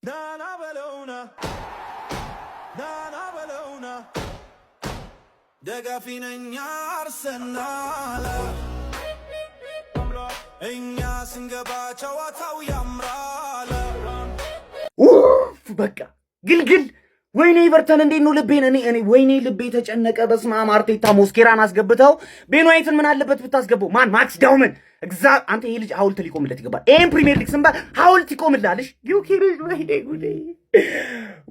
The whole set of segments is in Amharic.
Nana Balona, Nana Balona, Degafina Arsenal, Enya Singaba Chawatau Yamrala. በቃ ግልግል ወይኔ በርተን እንዴት ነው ልቤን እኔ ወይኔ ልቤ ተጨነቀ። በስመ አብ አርቴታ ሞስኬራን አስገብተው ቤኖይትን ምን አለበት ብታስገቡ? ማን ማክስ ዳውመን አንተ ይሄ ልጅ ሐውልት ሊቆምለት ይገባል። ይሄን ፕሪሚየር ሊግ ስንባ ሐውልት ይቆምላልሽ። ጊዮኬሬሽ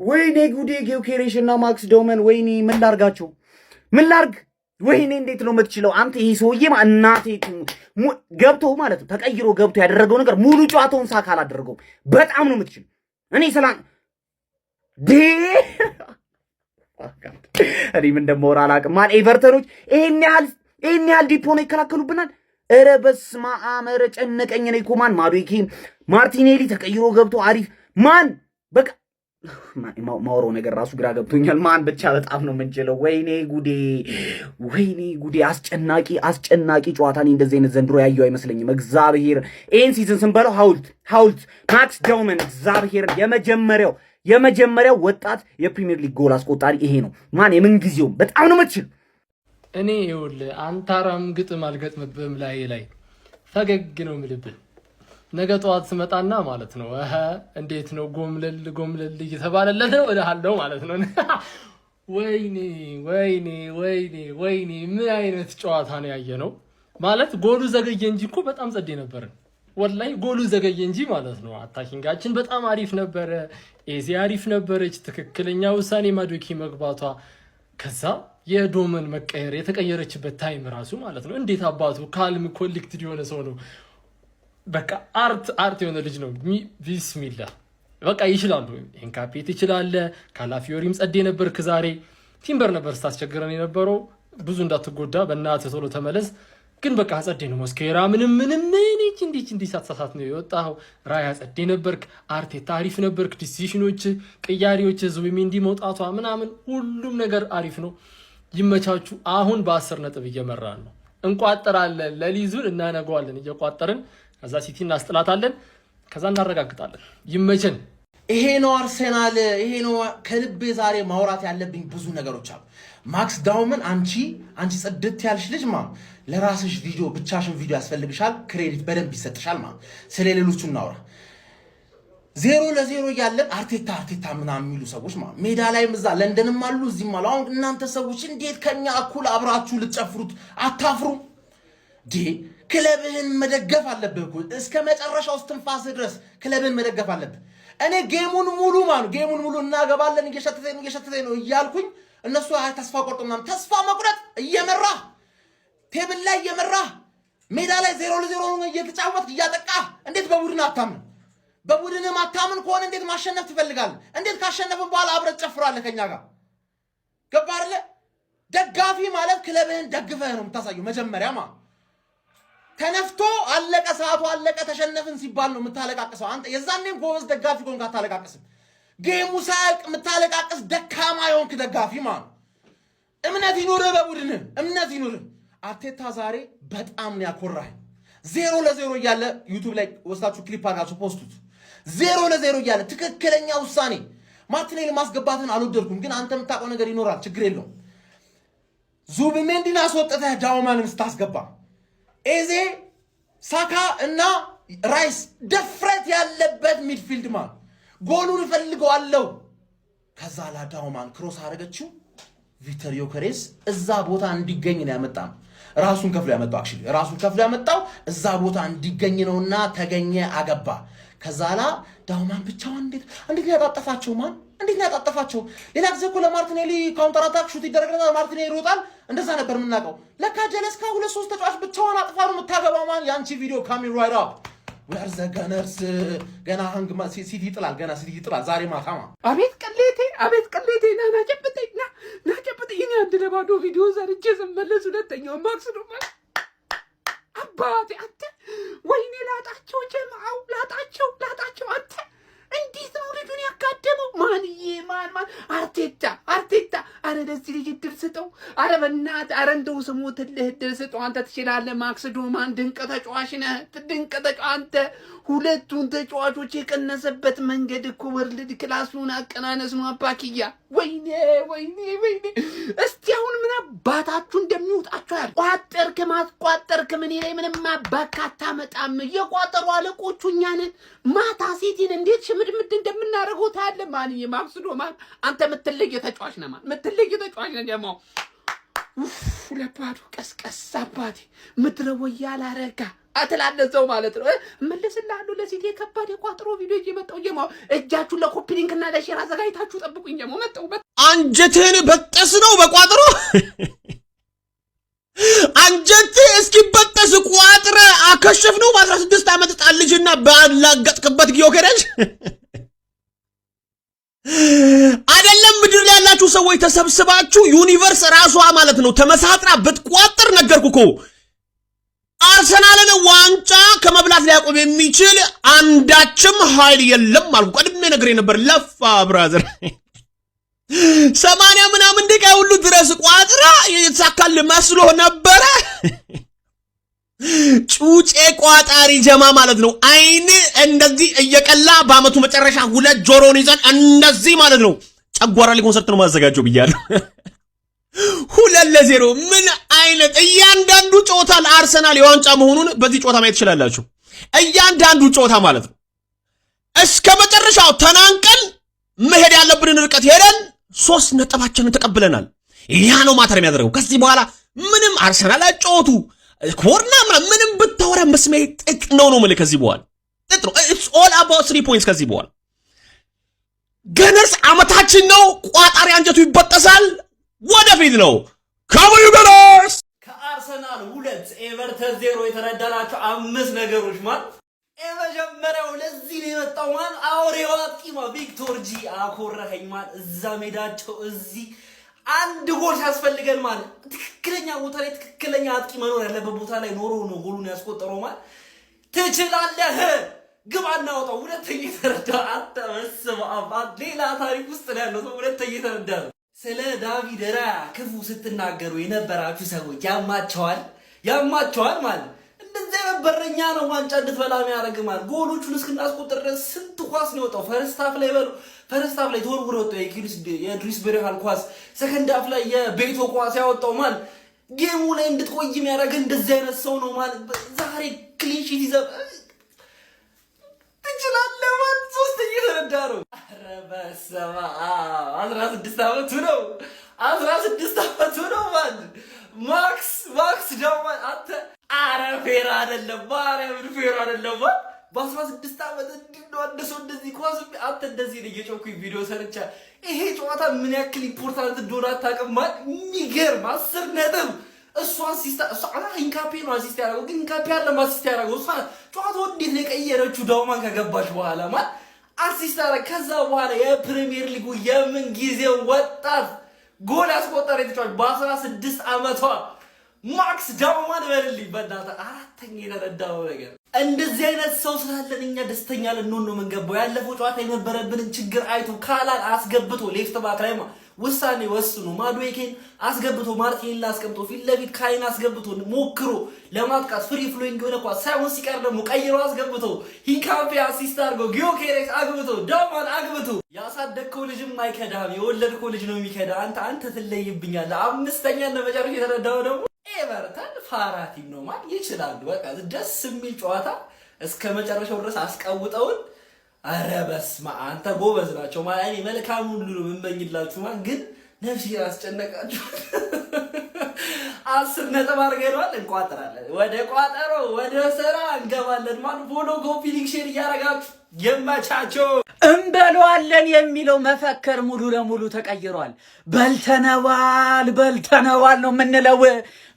ወይኔ ጉዴ ጊዮኬሬሽ እና ማክስ ዳውመን ወይኔ ምን ላርጋቸው? ምን ላርግ? ወይኔ እንዴት ነው የምትችለው አንተ? ይሄ ሰውዬ እናቴ ገብቶ ማለት ነው ተቀይሮ ገብቶ ያደረገው ነገር ሙሉ ጨዋታውን ሳካ አላደረገውም። በጣም ነው የምትችል። እኔ ሰላም እኔ ምን እንደማወራ አላውቅም። ማን ኤቨርተኖች ይሄን ያህል ዲፖ ነው ይከላከሉብናል? ኧረ በስመ አብ ኧረ ጨነቀኝ። እኔ እኮ ማን ማዱኬ ማርቲኔሊ ተቀይሮ ገብቶ አሪፍ ማን በቃ ማወራው ነገር ራሱ ግራ ገብቶኛል። ማን ብቻ በጣም ነው የምንችለው። ወይኔ ጉዴ አስጨናቂ ጨዋታ። እኔ እንደዚህ አይነት ዘንድሮ ያየው አይመስለኝም። እግዚአብሔር ይሄን ሲዝን ስንበለው ሐውልት ማክስ ዳውመን እግዚአብሔር የመጀመሪያው ወጣት የፕሪሚየር ሊግ ጎል አስቆጣሪ ይሄ ነው። ማን የምንጊዜውም በጣም ነው የምትችል። እኔ ይኸውልህ አንታራም ግጥም አልገጥምብህም ላይ ፈገግ ነው የምልብህ። ነገ ጠዋት ስመጣና ማለት ነው እንዴት ነው ጎምለል እየተባለለት ነው እልሃለሁ ማለት ነው። ወይኔ ምን አይነት ጨዋታ ነው ያየነው ማለት። ጎሉ ዘገየ እንጂ እኮ በጣም ጸዴ ነበርን። ወላይ ጎሉ ዘገየ እንጂ ማለት ነው። አታኪንጋችን በጣም አሪፍ ነበረ። ኤዚ አሪፍ ነበረች። ትክክለኛ ውሳኔ ማዱኬ መግባቷ፣ ከዛ የዶመን መቀየር የተቀየረችበት ታይም ራሱ ማለት ነው። እንዴት አባቱ ካልም ኮሌክትድ የሆነ ሰው ነው። በቃ አርት የሆነ ልጅ ነው። ቢስሚላ በቃ ይችላሉ። ኤንካፔት ይችላል። ካላፊዮሪም ጸዴ ነበርክ ዛሬ። ቲምበር ነበር ስታስቸግረን የነበረው። ብዙ እንዳትጎዳ በእናትህ ቶሎ ተመለስ። ግን በቃ ጸዴ ነው። ሞስኬራ ምንም እንዲህ ሳትሳሳት ነው የወጣው። ራያ ጸዴ ነበርክ። አርቴታ አሪፍ ነበርክ። ዲሲሽኖች፣ ቅያሪዎች፣ ዙቢሜንዲ መውጣቷ ምናምን ሁሉም ነገር አሪፍ ነው። ይመቻቹ። አሁን በ10 ነጥብ እየመራን ነው። እንቋጠራለን። ለሊዙን እናነገዋለን እየቋጠርን። ከዛ ሲቲ እናስጥላታለን። ከዛ እናረጋግጣለን። ይመቸን። ይሄ ነው አርሰናል። ይሄ ነው ከልቤ ዛሬ ማውራት ያለብኝ ብዙ ነገሮች አሉ። ማክስ ዳውመን አንቺ ጽድት ያልሽ ልጅ ለራስሽ ቪዲዮ ብቻሽን ቪዲዮ ያስፈልግሻል። ክሬዲት በደንብ ይሰጥሻል። ስለሌሎቹ እናውራ። 0-0 እያለን አርቴታ ምናምን የሚሉ ሰዎች ሜዳ ላይም እዛ ለንደንም አሉ እዚህም አሉ። አሁን እናንተ ሰዎች እንዴት ከኛ እኩል አብራችሁ ልትጨፍሩት አታፍሩም? ክለብህን መደገፍ አለብህ እኮ እስከ መጨረሻው እስትንፋስ ድረስ ክለብህን መደገፍ አለብህ። እኔ ጌሙን ሙሉ እናገባለን እየሸተተኝ ነው እያልኩኝ እነሱ ተስፋ ቆርጦ ምናምን ተስፋ መቁረጥ እየመራህ ቴብል ላይ እየመራህ ሜዳ ላይ 0-0 እየተጫወትክ እያጠቃህ እንዴት በቡድን አታምን? በቡድንም አታምን ከሆነ እንዴት ማሸነፍ ትፈልጋለህ? እንዴት ካሸነፍን በኋላ አብረህ ትጨፍራለህ ከኛ ጋር? ገባህ አይደለ? ደጋፊ ማለት ክለብህን ደግፈህ ነው የምታሳየው። መጀመሪያ ተነፍቶ አለቀ፣ ሰዓቱ አለቀ፣ ተሸነፍን ሲባል ነው የምታለቃቅሰው። አንተ የዛኔም ጎበዝ ደጋፊ ኮንክ አታለቃቅስም። ጌሙ ሳያልቅ የምታለቃቅስ ደካማ የሆንክ ደጋፊ እምነት ይኑርህ፣ በቡድን እምነት ይኑርህ። አርቴታ ዛሬ በጣም ነው ያኮራህ። 0-0 እያለ ዩቲዩብ ላይ ወስዳችሁ ክሊፕ አድርጋችሁ ፖስቱት። 0-0 እያለ ትክክለኛ ውሳኔ። ማርቲኔሊ ማስገባትን አልወደድኩም፣ ግን አንተ የምታውቀው ነገር ይኖራል፣ ችግር የለውም። ዙቢሜንዲን አስወጥተህ ዳውማንን ስታስገባ ኤዜ፣ ሳካ እና ራይስ ድፍረት ያለበት ሚድፊልድ ጎሉን እፈልገዋለሁ። ከዛ ዳውማን ክሮስ አደረገችው። ቪክተር ዮኬሬስ እዛ ቦታ እንዲገኝ ነው ያመጣው። ራሱን ከፍሎ ያመጣው እዛ ቦታ እንዲገኝ ነውና ተገኘ፣ አገባ። ከዛ ዳውማን ብቻውን እንዴት ያጣጠፋቸው እንዴት ያጣጠፋቸው። ሌላ ጊዜ እኮ ለማርቲኔሊ ካውንተር አታክ ሹት ይደረግለታል፣ ማርቲኔሊ ይሮጣል። እንደዛ ነበር የምናውቀው። ለካ ጀለስካ 2-3 ተጫዋች ብቻውን አጥፋ ነው የምታገባው። ያንቺ ቪዲዮ ካሚን ራይት አፕ ወርዘ ገነርስ ገና ሃንግ ሲቲ ይጥላል ዛሬ ማታ። አቤት ቅሌቴ ና ጨብጠኝ እኔ አንድ ለባዶ ቪዲዮ ሰርቼ ስመለስ ሁለተኛው ማክስ ነው አባቴ። አንተ ወይኔ ላጣቸው ጀማው ላጣቸው አንተ እንዴት ነው ልጁን ያጋደመው? ማን አርቴታ አረ ለዚህ ልጅ እድል ስጠው። ኧረ በእናትህ ኧረ እንደው ስሞትልህ እድል ስጠው። አንተ ትችላለህ። ማክስ ዶማን ድንቅ ተጫዋች ነህ። ድንቅ አንተ ሁለቱን ተጫዋቾች የቀነሰበት መንገድ እኮ ወርልድ ክላሱን አቀናነስ ነው አባክያ። ወይኔ ወይኔ ወይኔ! እስቲ አሁን ምን አባታችሁ እንደሚወጣችሁ ያል ቋጠርክ ማስቋጠርክ ምን ላይ ምንም አባካታ መጣም የቋጠሩ አለቆቹ እኛ ነን። ማታ ሴቲን እንዴት ሽምድምድ እንደምናደርገው ታያለህ። ማን የማክስ ዶማን አንተ ምትለይ ተጫዋች ነህ። ማን ምትለይ ተጫዋች ነህ ደግሞ ለባዶ ቀስቀስ አባቴ ምድረው ያላረጋ አትላለዘው ማለት ነው። መልስልሃለሁ ለሲቲ ከባድ የቋጥሮ ቪዲዮ እየመጣው የማው እጃችሁን ለኮፒ ሊንክ እና ለሼር አዘጋጅታችሁ ጠብቁኝ። የማው መጣው አንጀትህን በጠስ ነው በቋጥሮ አንጀት እስኪበጠስ ቋጥረ አከሸፍ ነው። በ16 ዓመት ጣል ልጅና ባላገጥክበት ጊዮከረጅ አይደለም ምድር ላይ ያላችሁ ሰዎች ተሰብስባችሁ ዩኒቨርስ ራሷ ማለት ነው ተመሳጥራ ብትቋጥር ነገርኩኮ አርሰናልን ዋንጫ ከመብላት ሊያቆም የሚችል አንዳችም ኃይል የለም አልኩ። ቀድሜ ነግሬ ነበር። ለፋ ብራዘር 80 ምናምን ደቂቃ ሁሉ ድረስ ቋጥራ የተሳካል መስሎ ነበረ። ጩጬ ቋጣሪ ጀማ ማለት ነው። አይን እንደዚህ እየቀላ በአመቱ መጨረሻ ሁለት ጆሮን ይዘን እንደዚህ ማለት ነው። ጨጓራ ላይ ኮንሰርት ነው ማዘጋጀው ብያለሁ። 2-0 ምን አይነት እያንዳንዱ ጨዋታ ለአርሰናል የዋንጫ መሆኑን በዚህ ጨዋታ ማየት ትችላላችሁ። እያንዳንዱ ጨዋታ ማለት ነው እስከ መጨረሻው ተናንቀን መሄድ ያለብንን ርቀት ሄደን 3 ነጥባችንን ተቀብለናል። ያ ነው ማተር የሚያደርገው። ከዚህ በኋላ ምንም አርሰናል አጫወቱ ኮርና ምንም ብታወራ መስሜ ጥቅ ነው ማለት ከዚህ በኋላ ጥቅ ነው። it's all about 3 points ከዚህ በኋላ ገነርስ አመታችን ነው። ቋጣሪ አንጀቱ ይበጠሳል። ወደፊት ነው ካሞዩ ገነርስ። ከአርሰናል 2 ኤቨርተን 0 የተረዳናቸው 5 ነገሮች ማለት የመጀመሪያው ለዚህ ነው የመጣው ማለት አውሬው አጥቂማ ቪክቶር ጂ አኮረኸኝ ማለት እዛ ሜዳቸው እዚህ አንድ ጎል ያስፈልገን ማለት ትክክለኛ ቦታ ላይ ትክክለኛ አጥቂ መኖር ያለበት ቦታ ላይ ኖሮ ነው ጎሉን ያስቆጠረው ማለት ትችላለህ። ግብ አናወጣው። ሁለተኛ የተረዳ አተመስማ አባል ሌላ ታሪክ ውስጥ ነው ያለው። ሁለተኛ የተረዳ ስለ ዳቪድ ራያ ክፉ ስትናገሩ የነበራችሁ ሰዎች ያማቸዋል ማለት እንደዚህ የነበረኛ ነው ዋንጫ እንድትበላ የሚያደርግ ማለት ጎሎቹን እስክናስቆጥር ድረስ ስንት ኳስ ነው የወጣው። ፈርስት ሃፍ ላይ ተወርውሮ ወጣው የድሪስ በሪሃል ኳስ፣ ሰከንድ ሃፍ ላይ የቤቶ ኳስ ያወጣው ማለት ጌሙ ላይ እንድትቆይ የሚያደርግ እንደዚህ አይነት ሰው ነው ማለት ዛሬ ክሊን ሺት ይዘህ ትችላለህ ማለት ሶስተኛ የተረዳ ነው። ኧረ በስመ አብ 16 ዓመቱ ነው ማለት ማክስ ደግሞ አንተ ኧረ ፌር አይደለም ማርያምን ፌር አይደለም። በ16 ዓመት እንደው እንደዚህ ኳስ አንተ እንደዚህ ነው እየጮኩኝ ቪዲዮ ሰርቻ ይሄ ጨዋታ ምን ያክል ኢምፖርታንት እንደሆነ አታውቅም ማለት የሚገርም 10 ነጥብ እሷ ኢንካፔ ነው አሲስት ያደረገው ግን ኢንካፔ አይደለም አሲስት ያደረገው እሷ ጨዋታው እንዴት ነው የቀየረችው ዳውማን ከገባች በኋላ ማለት አሲስት አደረገ። ከዛ በኋላ የፕሪሚየር ሊጉ የምን ጊዜው ወጣት ጎል ያስቆጠረ ተጫዋች በ16 ዓመቷ ማክስ ዳውማን በልልኝ በእናትህ። አራተኛ የተረዳው ነገር እንደዚህ አይነት ሰው ስላለን እኛ ደስተኛ ልንሆን ነው የምንገባው። ያለፈው ጨዋታ የነበረብንን ችግር አይቶ ካላል አስገብቶ ሌፍት ባክ ላይ ውሳኔ ወስኑ ማዱዌኬን አስገብቶ ማርቲኔሊን አስቀምጦ ፊት ለፊት ካይን አስገብቶ ሞክሮ ለማጥቃት ፍሪ ፍሎይንግ የሆነ ኳስ ሳይሆን ሲቀር ደግሞ ቀይሮ አስገብቶ ሂካፔ አሲስት አድርጎ ጊዮኬሬስ አግብቶ ዳውማን አግብቶ ያሳደግከው ልጅም አይከዳም የወለድከው ልጅ ነው የሚከዳ። አንተ ትለይብኛለህ። አምስተኛ እና መጨረሻ የተረዳው ደግሞ ኤቨርተን ፋራ ቲም ነው ማለት ይችላሉ። በቃ ደስ የሚል ጨዋታ እስከ መጨረሻው ድረስ አስቀውጠውን ኧረ በስመ አብ አንተ ጎበዝ ናቸው ማለት እኔ መልካም ሁሉ ነው የምመኝላችሁ ማለት ግን ነፍሴ ያስጨነቃችሁ 10 ነጥብ አድርገናል። እንቋጥራለን ወደ ቋጠሮ ወደ ስራ እንገባለን ማለት ፎሎ ኮፒ ሊንክ ሼር እያደረጋችሁ የማቻቸው እንበለዋለን የሚለው መፈክር ሙሉ ለሙሉ ተቀይሯል። በልተነዋል ነው የምንለው።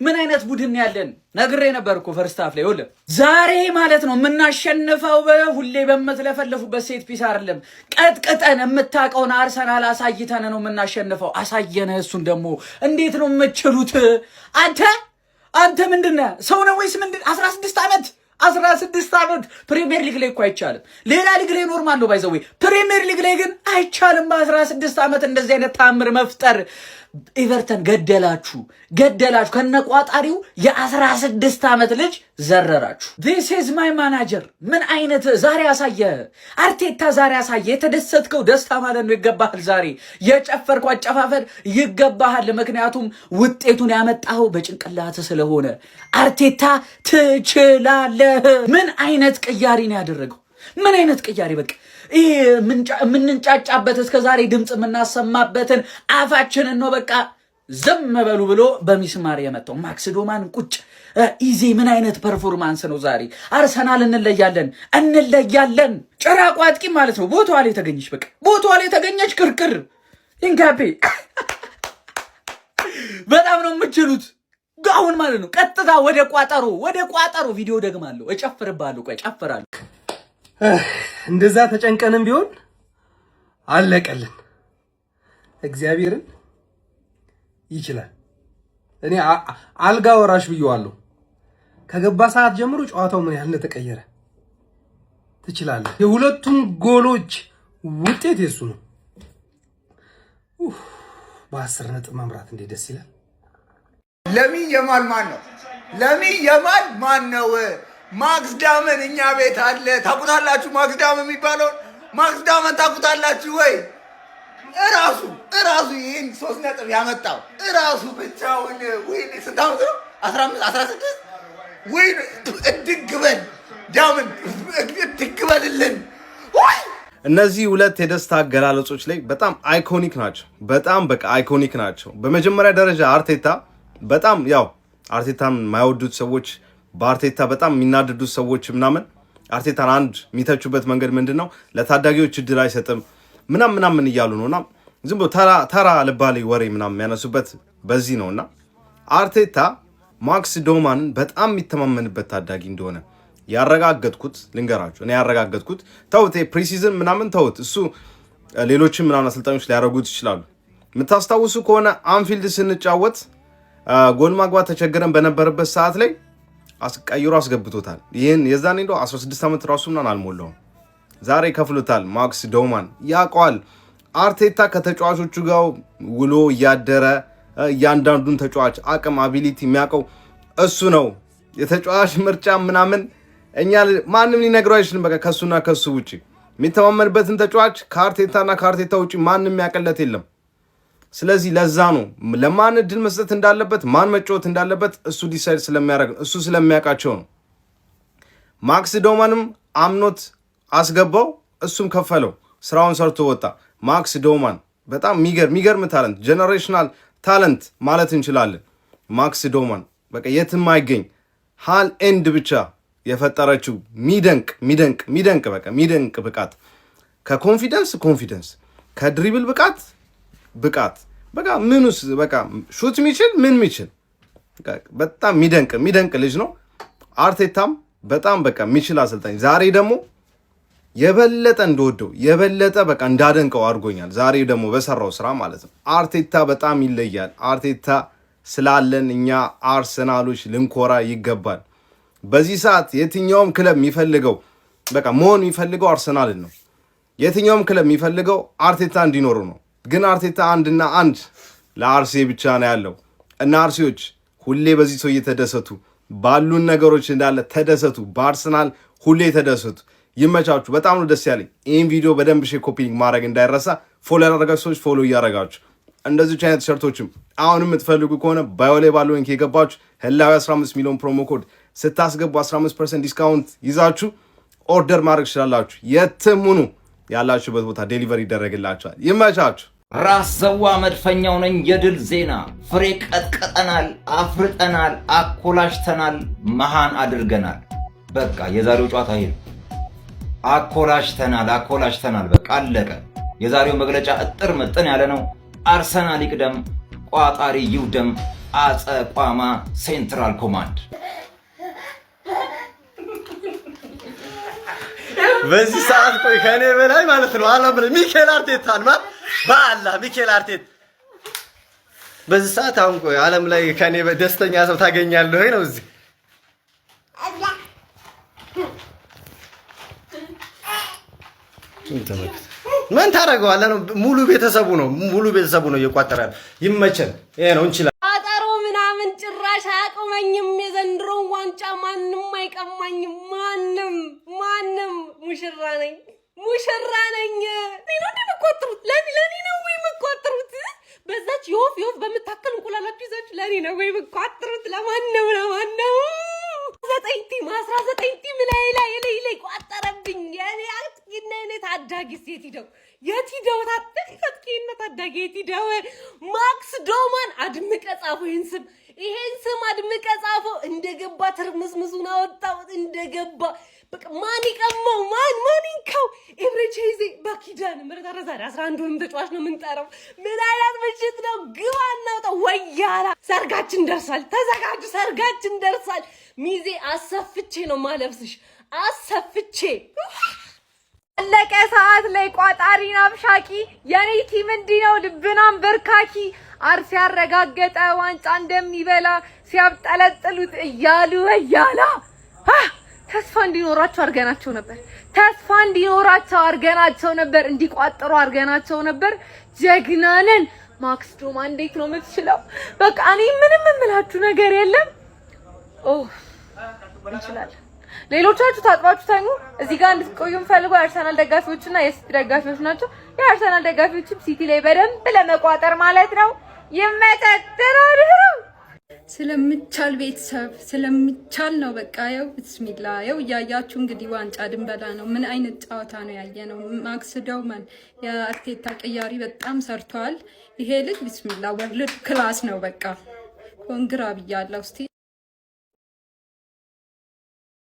ምን አይነት ቡድን ያለን ነግሬ ነበርኩ ፈርስት ሃፍ ላይ ወለ ዛሬ ማለት ነው የምናሸንፈው ሁሌ በመትለፈለፉበት ሴት ፒስ አይደለም። ቀጥቅጠን የምታውቀውን አርሰናል አሳይተን ነው የምናሸንፈው። አሳየነ። እሱን ደግሞ እንዴት ነው የምትችሉት? አንተ ምንድነው ሰው ነው ወይስ ምንድን 16 ዓመት 16 ዓመት ፕሪሚየር ሊግ ላይ እኮ አይቻልም። ሌላ ሊግ ላይ ኖርማል ነው ባይዘው፣ ፕሪሚየር ሊግ ላይ ግን አይቻልም። በ16 ዓመት እንደዚህ አይነት ታምር መፍጠር። ኤቨርተን ገደላችሁ ከነቋጣሪው የ16 ዓመት ልጅ ዘረራችሁ። this is my manager። ምን አይነት ዛሬ ያሳየ አርቴታ፣ ዛሬ ያሳየ። የተደሰትከው ደስታ ማለት ነው ይገባሃል። ዛሬ የጨፈርከው አጨፋፈር ይገባሃል። ምክንያቱም ውጤቱን ያመጣው በጭንቅላት ስለሆነ። አርቴታ ትችላለህ። ምን አይነት ቅያሪ ነው ያደረገው? ምን አይነት ቅያሪ! በቃ ይሄ የምንንጫጫበት እስከ ዛሬ ድምፅ የምናሰማበትን አፋችንን ነው በቃ ዝም በሉ ብሎ በሚስማር የመጣው ማክስ ዶማን ቁጭ ኢዜ። ምን አይነት ፐርፎርማንስ ነው ዛሬ! አርሰናል እንለያለን። ጭራቋ አጥቂ ማለት ነው ቦታዋ ላይ ተገኘች። በቃ ቦታዋ ላይ ተገኘች። ቅርቅር ኢንካፔ በጣም ነው የምችሉት አሁን ማለት ነው። ቀጥታ ወደ ቋጠሮ ቪዲዮ ደግማለሁ፣ እጨፍርባለሁ። ቆይ ጨፍራለሁ። እንደዛ ተጨንቀንም ቢሆን አለቀልን። እግዚአብሔርን ይችላል። እኔ አልጋ ወራሽ ብየዋለሁ። ከገባ ሰዓት ጀምሮ ጨዋታው ምን ያህል እንደተቀየረ ትችላለህ። የሁለቱም ጎሎች ውጤት የሱ ነው። በ10 ነጥብ መምራት እንዴት ደስ ይላል። ለሚን ያማል ማን ነው? ማክስ ዳመን እኛ ቤት አለ። ታውቁታላችሁ? ማክስ ዳመን የሚባለውን ማክስ ዳመን ታውቁታላችሁ ወይ? እራሱ ይህን 3 ነጥብ ያመጣው እራሱ ብቻውን። ወይ ስንት ዓመት ነው? 15 16 ወይ እድግበል ዳመን እድግበልልን። እነዚህ ሁለት የደስታ አገላለጾች ላይ በጣም አይኮኒክ ናቸው። አይኮኒክ ናቸው። በመጀመሪያ ደረጃ አርቴታ በጣም አርቴታን የማይወዱት ሰዎች፣ በአርቴታ በጣም የሚናደዱት ሰዎች ምናምን አርቴታን አንድ የሚተቹበት መንገድ ምንድን ነው? ለታዳጊዎች እድል አይሰጥም ምናምን እያሉ ነውና ዝም ብሎ ተራ ልባሌ ወሬ ምናምን የሚያነሱበት በዚህ ነውና አርቴታ ማክስ ዶማንን በጣም የሚተማመንበት ታዳጊ እንደሆነ ያረጋገጥኩት ልንገራችሁ። እኔ ያረጋገጥኩት ተውት፣ ፕሪሲዝን ምናምን ተውት፣ እሱ ሌሎችም ምናምን አሰልጣኞች ሊያደርጉት ይችላሉ። የምታስታውሱ ከሆነ አንፊልድ ስንጫወት ጎል ማግባት ተቸገረን በነበረበት ሰዓት ላይ ቀይሮ አስገብቶታል። ይህን የዛኔ እንደው 16 ዓመት ራሱ ምናምን አልሞላውም። ዛሬ ከፍሎታል። ማክስ ዶማን ያውቀዋል። አርቴታ ከተጫዋቾቹ ጋር ውሎ እያደረ እያንዳንዱን ተጫዋች አቅም አቢሊቲ የሚያውቀው እሱ ነው። የተጫዋች ምርጫ ምናምን ማንም ሊነግረው አይችልም። በቃ ከሱና ከሱ ውጪ የሚተማመንበትን ተጫዋች ከአርቴታና ከአርቴታ ውጪ ማንም ያቀለት የለም። ስለዚህ ለዛ ነው ለማን እድል መስጠት እንዳለበት ማን መጫወት እንዳለበት እሱ ዲሳይድ ስለሚያደርግ እሱ ስለሚያውቃቸው ነው። ማክስ ዶማንም አምኖት አስገባው፣ እሱም ከፈለው፣ ስራውን ሰርቶ ወጣ። ማክስ ዶማን በጣም የሚገርም ታለንት፣ ጀነሬሽናል ታለንት ማለት እንችላለን። ማክስ ዶማን በቃ የትም አይገኝ ሃል ኤንድ ብቻ የፈጠረችው ሚደንቅ ብቃት፣ ከኮንፊደንስ ከድሪብል ብቃት በቃ ምኑስ በቃ ሹት የሚችል በጣም የሚደንቅ ልጅ ነው። አርቴታም በጣም በቃ የሚችል አሰልጣኝ። ዛሬ ደግሞ የበለጠ እንደወደው የበለጠ በቃ እንዳደንቀው አድርጎኛል። ዛሬ ደግሞ በሰራው ስራ ማለት ነው። አርቴታ በጣም ይለያል። አርቴታ ስላለን እኛ አርሰናሎች ልንኮራ ይገባል። በዚህ ሰዓት የትኛውም ክለብ የሚፈልገው በቃ መሆን የሚፈልገው አርሰናልን ነው። የትኛውም ክለብ የሚፈልገው አርቴታ እንዲኖሩ ነው። ግን አርቴታ አንድና አንድ ለአርሴ ብቻ ነው ያለው እና አርሴዎች ሁሌ በዚህ ሰው እየተደሰቱ ባሉን ነገሮች እንዳለ ተደሰቱ። በአርሰናል ሁሌ ተደሰቱ። ይመቻችሁ። በጣም ነው ደስ ያለኝ። ይህን ቪዲዮ በደንብ ኮፒንግ ማድረግ እንዳይረሳ። ፎሎ ያደረጋችሁ ሰዎች ፎሎ እያደረጋችሁ እንደዚሁ አይነት ቲሸርቶችም አሁንም የምትፈልጉ ከሆነ ባዮ ላይ ባለው ሊንክ የገባችሁ ህላዊ 15 ሚሊዮን ፕሮሞ ኮድ ስታስገቡ 15% ዲስካውንት ይዛችሁ ኦርደር ማድረግ ትችላላችሁ። የትም ሁኑ ያላችሁበት ቦታ ዴሊቨሪ ይደረግላችኋል። ይመቻችሁ። ራስ ዘዋ መድፈኛው ነኝ። የድል ዜና ፍሬ ቀጥቀጠናል፣ አፍርጠናል፣ አኮላሽተናል፣ መሃን አድርገናል። በቃ የዛሬው ጨዋታ ይሄ አኮላሽተናል። በቃ አለቀ። የዛሬው መግለጫ እጥር ምጥን ያለ ነው። አርሰናል ይቅደም፣ ቋጣሪ ይውደም፣ አጸቋማ ሴንትራል ኮማንድ። በዚህ ሰዓት ቆይ ከኔ በላይ ማለት ነው አለም ሚኬል አርቴታን ሚኬል አርቴታ በዚህ ሰዓት አሁን ቆይ ዓለም ላይ ከኔ ደስተኛ ሰው ታገኛለህ ወይ ነው እዚህ ተመልከት። ምን ታደርገዋለህ ነው? ሙሉ ቤተሰቡ ነው እየቋጠራል። ይመቸን። ይሄ ነው እንችላለን። አጠሮ ምናምን ጭራሽ አያቆመኝም። የዘንድሮን ዋንጫ ማንም አይቀማኝም። ማንም ሙሽራ ነኝ። ሌላ እንደምቆጥሩት ለኔ ነው ወይ የምቆጥሩት? በዛች የወፍ በምታከል እንቁላላችሁ ይዛችሁ ለኔ ነው ወይ የምቆጥሩት? ለማን ነው? 19 ቲም ላይ ቋጠረብኝ። የኔ ታዳጊ የት ሂደው ታዳጊ የት ሂደው? ማክስ ዶማን አድምቀ ጻፈው። ይሄን ስም አድምቀ ጻፈው። እንደገባ ትርምስምሱን አወጣው። እንደገባ በቃ ማን ይቀማው? ማን ይንካው? ኤብሬቼዜ በኪዳን ምርታረ ዛሬ 11ንም ተጫዋች ነው የምንጠራው። ምን አይነት ምሽት ነው? ግባ እናውጣው። ወያላ ሰርጋችን ደርሷል። ተዘጋጁ፣ ሰርጋችን ደርሷል። ሚዜ አሰፍቼ ነው ማለብስሽ፣ አሰፍቼ አለቀ ሰዓት ላይ ቋጣሪ ናብሻቂ የኔ ቲም እንዲህ ነው ልብናም በርካኪ አርሲ ያረጋገጠ ዋንጫ እንደሚበላ ሲያብጠለጥሉት እያሉ ወያላ ተስፋ እንዲኖራቸው አርገናቸው ነበር። እንዲቋጥሩ አርገናቸው ነበር። ጀግናንን ማክስ ዶማ እንዴት ነው የምትችለው? በቃ እኔ ምንም የምላችሁ ነገር የለም። እንችላለን። ሌሎቻችሁ ታጥባችሁ ተኙ። እዚህ ጋር እንድትቆዩ የምፈልገው የአርሰናል ደጋፊዎችና የሲቲ ደጋፊዎች ናቸው። የአርሰናል ደጋፊዎችም ሲቲ ላይ በደንብ ለመቋጠር ማለት ነው። ይመጣጥራሉ። ስለምቻል ቤተሰብ ስለምቻል ነው። በቃ ያው ቢስሚላ ያው እያያችሁ እንግዲህ ዋንጫ ድንበላ ነው። ምን አይነት ጨዋታ ነው ያየነው? ማክስ ዶማን የአርቴታ ቅያሪ በጣም ሰርቷል። ይሄ ልጅ ቢስሚላ ወርልድ ክላስ ነው። በቃ ኮንግራ ብያለሁ። እስቲ